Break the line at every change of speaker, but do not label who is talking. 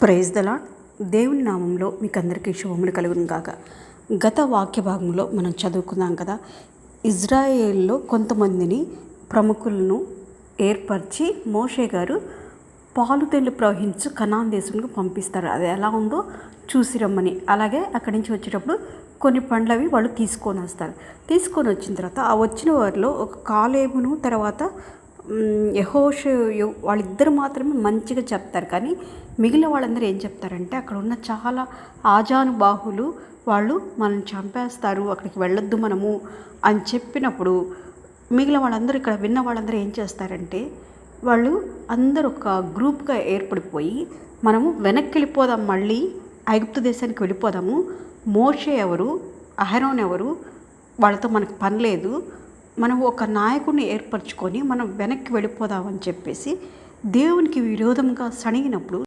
Praise the lord. దేవుని నామంలో మీకు అందరికీ శుభములు కలుగును గాక. గత వాక్య భాగంలో మనం చదువుకున్నాం కదా, ఇజ్రాయేల్లో కొంతమందిని ప్రముఖులను ఏర్పరిచి మోషే గారు పాలుతెల్లు ప్రవహించు కనాన్ దేశంలో పంపిస్తారు. అది ఎలా ఉందో చూసి రమ్మని. అలాగే అక్కడి నుంచి వచ్చేటప్పుడు కొన్ని పండ్లవి వాళ్ళు తీసుకొని వస్తారు. తీసుకొని వచ్చిన తర్వాత ఆ వచ్చిన వారిలో ఒక కాలేబును తర్వాత యెహోషువ వాళ్ళిద్దరు మాత్రమే మంచిగా చెప్తారు. కానీ మిగిలిన వాళ్ళందరూ ఏం చెప్తారంటే, అక్కడ ఉన్న చాలా ఆజానుబాహులు వాళ్ళు మనం చంపేస్తారు, అక్కడికి వెళ్ళొద్దు మనము అని చెప్పినప్పుడు మిగిలిన వాళ్ళందరూ, ఇక్కడ విన్న వాళ్ళందరూ ఏం చేస్తారంటే, వాళ్ళు అందరూ ఒక గ్రూప్గా ఏర్పడిపోయి మనము వెనక్కి వెళ్ళిపోదాం, మళ్ళీ ఐగుప్తు దేశానికి వెళ్ళిపోదాము, మోషే ఎవరు అహరోన్ ఎవరు వాళ్ళతో మనకు పని లేదు, మనం ఒక నాయకుడిని ఏర్పరచుకొని మనం వెనక్కి వెళ్ళిపోదామని చెప్పేసి దేవునికి విరోధంగా సణిగినప్పుడు